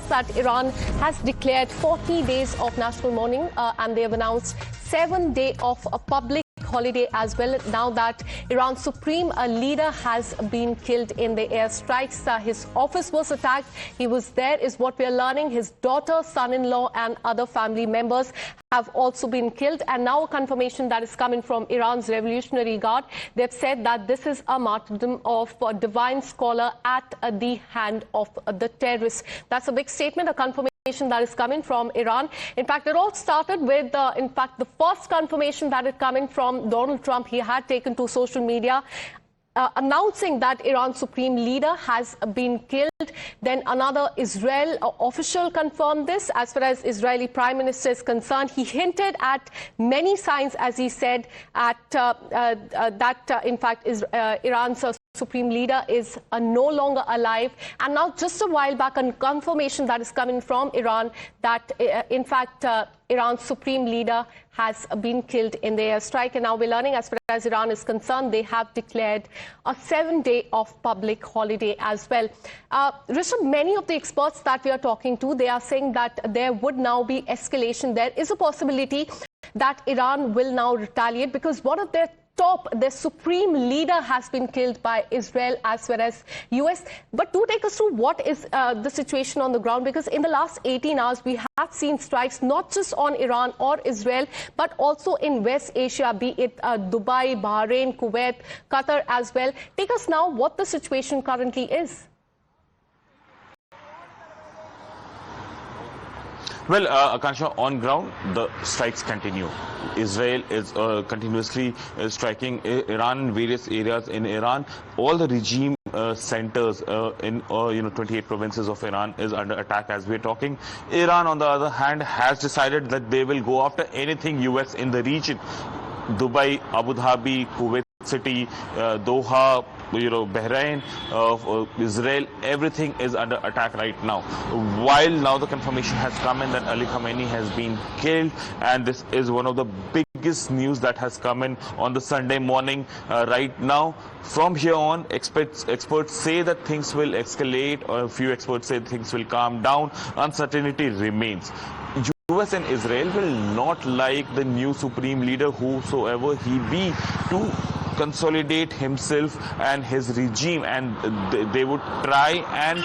us that Iran has declared 40 days of national mourning and they have announced 7 days of a public holiday as well, now that Iran's supreme leader has been killed in the airstrikes. His office was attacked. He was there, is what we are learning. His daughter, son-in-law and other family members have also been killed. And now a confirmation that is coming from Iran's Revolutionary Guard. They've said that this is a martyrdom of a divine scholar at the hand of the terrorists. That's a big statement, a confirmation that is coming from Iran. In fact, it all started with, the first confirmation that is coming from Donald Trump. He had taken to social media announcing that Iran's supreme leader has been killed. Then another Israel official confirmed this. As far as Israeli Prime Minister is concerned, he hinted at many signs, as he said, at in fact, Iran's supreme leader is no longer alive. And now just a while back, a confirmation that is coming from Iran that in fact Iran's supreme leader has been killed in the airstrike. And now we're learning, as far as Iran is concerned, they have declared a 7-day of public holiday as well. Rishabh, many of the experts that we are talking to, they are saying that there would now be escalation. There is a possibility that Iran will now retaliate because one of their supreme leader has been killed by Israel as well as US. But do take us through what is the situation on the ground, because in the last 18 hours we have seen strikes not just on Iran or Israel but also in West Asia, be it Dubai, Bahrain, Kuwait, Qatar as well. Take us now what the situation currently is. Well, Akansha, on ground, the strikes continue. Israel is continuously striking Iran in various areas in Iran. All the regime centers in 28 provinces of Iran is under attack as we're talking. Iran, on the other hand, has decided that they will go after anything US in the region. Dubai, Abu Dhabi, Kuwait City, Doha, Bahrain, Israel, everything is under attack right now. While now the confirmation has come in that Ali Khamenei has been killed, and this is one of the biggest news that has come in on the Sunday morning right now. From here on, experts say that things will escalate, or a few experts say things will calm down. Uncertainty remains. US and Israel will not like the new supreme leader, whosoever he be, to consolidate himself and his regime, and they would try and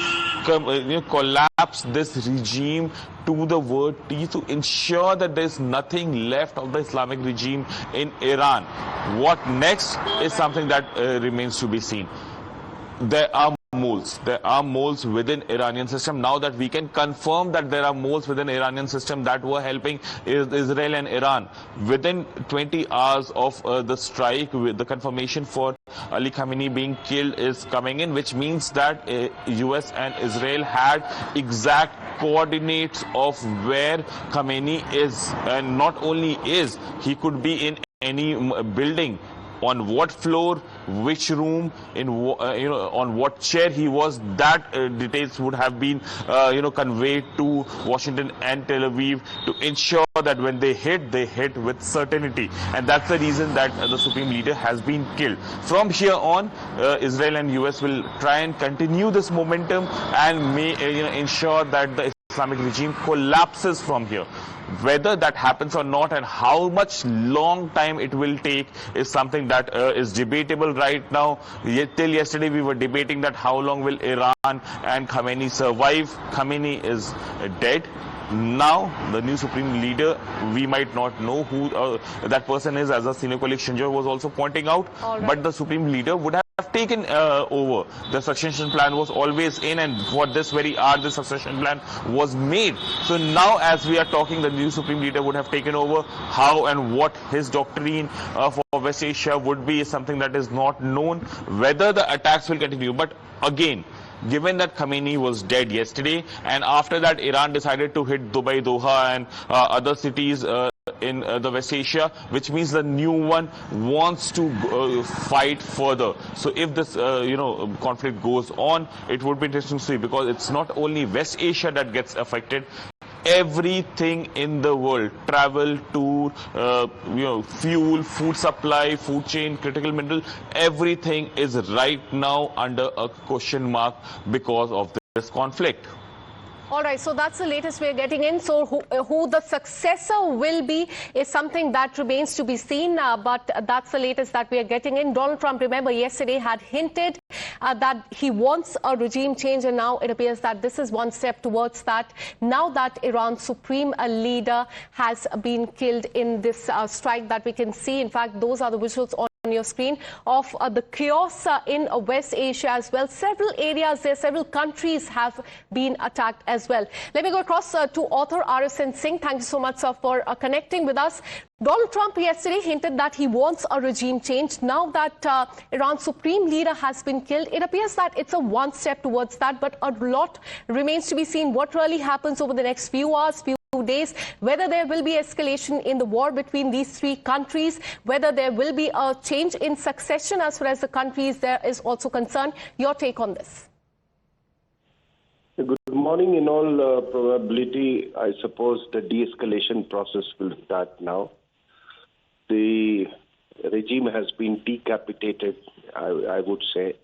collapse this regime to the word T to ensure that there is nothing left of the Islamic regime in Iran. What next is something that remains to be seen. There are moles within Iranian system. Now that we can confirm that there are moles within Iranian system that were helping Israel and Iran. Within 20 hours of the strike, the confirmation for Ali Khamenei being killed is coming in, which means that US and Israel had exact coordinates of where Khamenei is, and not only is, he could be in any building, on what floor, which room, on what chair he was. That details would have been conveyed to Washington and Tel Aviv to ensure that when they hit with certainty. And that's the reason that the supreme leader has been killed. From here on, Israel and US will try and continue this momentum and ensure that the Islamic regime collapses from here. Whether that happens or not, and how much long time it will take, is something that is debatable right now. Till yesterday we were debating that how long will Iran and Khamenei survive. Khamenei is dead. Now, the new supreme leader, we might not know who that person is, as a senior colleague Shinjar was also pointing out. But the supreme leader would have taken over. The succession plan was always in, and for this very hour, the succession plan was made. So now, as we are talking, the new supreme leader would have taken over. How and what his doctrine for West Asia would be is something that is not known. Whether the attacks will continue, but again, given that Khamenei was dead yesterday, and after that Iran decided to hit Dubai, Doha and other cities in the West Asia, which means the new one wants to fight further. So if this conflict goes on, it would be interesting to see, because it's not only West Asia that gets affected. Everything in the world, travel, tour, fuel, food supply, food chain, critical mineral, everything is right now under a question mark because of this conflict. All right, so that's the latest we're getting in. So who the successor will be is something that remains to be seen, but that's the latest that we are getting in. Donald Trump, remember, yesterday had hinted that he wants a regime change, and now it appears that this is one step towards that. Now that Iran's supreme leader has been killed in this strike that we can see. In fact, those are the visuals on your screen of the chaos in West Asia as well. Several areas there, several countries have been attacked as well. Let me go across to author RSN Singh. Thank you so much for connecting with us. Donald Trump yesterday hinted that he wants a regime change. Now that Iran's supreme leader has been killed, it appears that it's a one step towards that, but a lot remains to be seen. What really happens over the next few hours, few days, whether there will be escalation in the war between these three countries, whether there will be a change in succession as far as the countries there is also concerned. Your take on this? Good morning. In all probability, I suppose the de-escalation process will start now. The regime has been decapitated, I would say.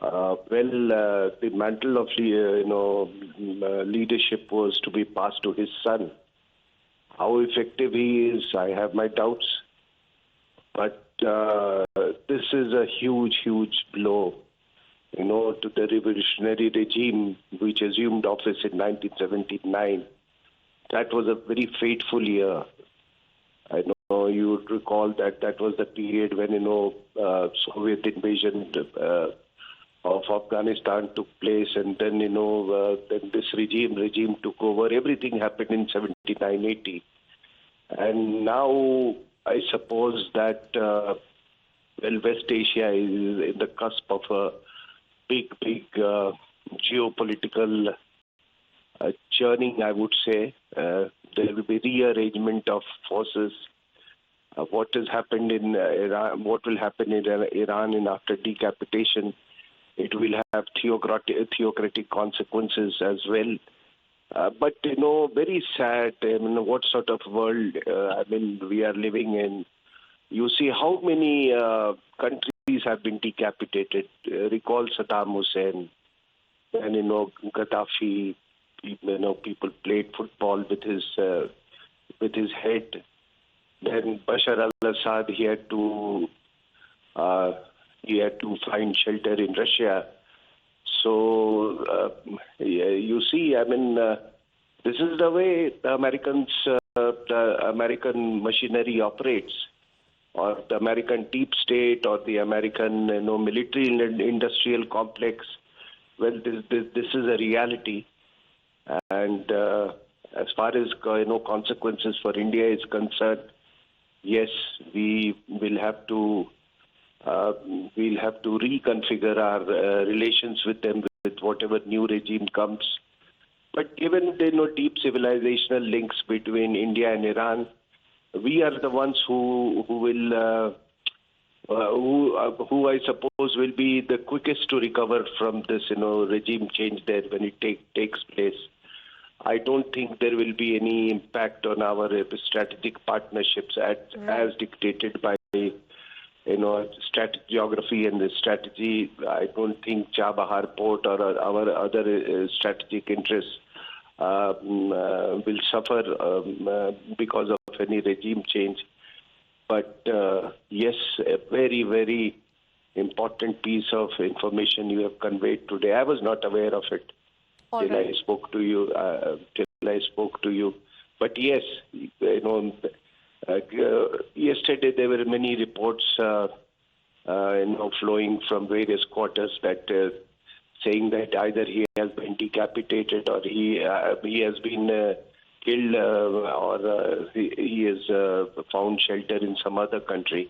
The mantle of leadership was to be passed to his son. How effective he is, I have my doubts. But this is a huge, huge blow, to the revolutionary regime which assumed office in 1979. That was a very fateful year. I know you would recall that was the period when Soviet invasion of Afghanistan took place, and then then this regime took over. Everything happened in 79-80, and now I suppose that West Asia is in the cusp of a big geopolitical churning, I would say. There will be rearrangement of forces. What has happened in Iran? What will happen in Iran in after decapitation? It will have theocratic consequences as well. But, very sad. What sort of world, we are living in. You see how many countries have been decapitated. Recall Saddam Hussein and, Gaddafi. People played football with his head. Then Bashar al-Assad, he had to find shelter in Russia. So, you see, this is the way the American machinery operates, or the American deep state, or the American, military and industrial complex. Well, this is a reality. And as far as, consequences for India is concerned, yes, we'll have to reconfigure our relations with them with whatever new regime comes. But given there are no deep civilizational links between India and Iran, we are the ones who I suppose will be the quickest to recover from this regime change there when it takes place. I don't think there will be any impact on our strategic partnerships as dictated by geography and the strategy. I don't think Chabahar port or our other strategic interests will suffer because of any regime change. But yes, a very, very important piece of information you have conveyed today. I was not aware of it till I spoke to you. But yes, yesterday there were many reports, flowing from various quarters that saying that either he has been decapitated or he has been killed or he is found shelter in some other country.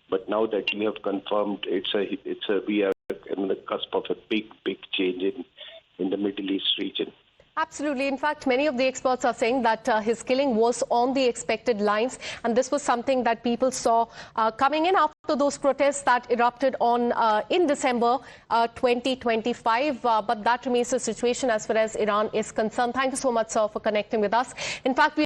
But now that you have confirmed, we are in the cusp of a big change in the Middle East region. Absolutely. In fact, many of the experts are saying that his killing was on the expected lines, and this was something that people saw coming in after those protests that erupted on in December 2025. But that remains the situation as far as Iran is concerned. Thank you so much, sir, for connecting with us. In fact, we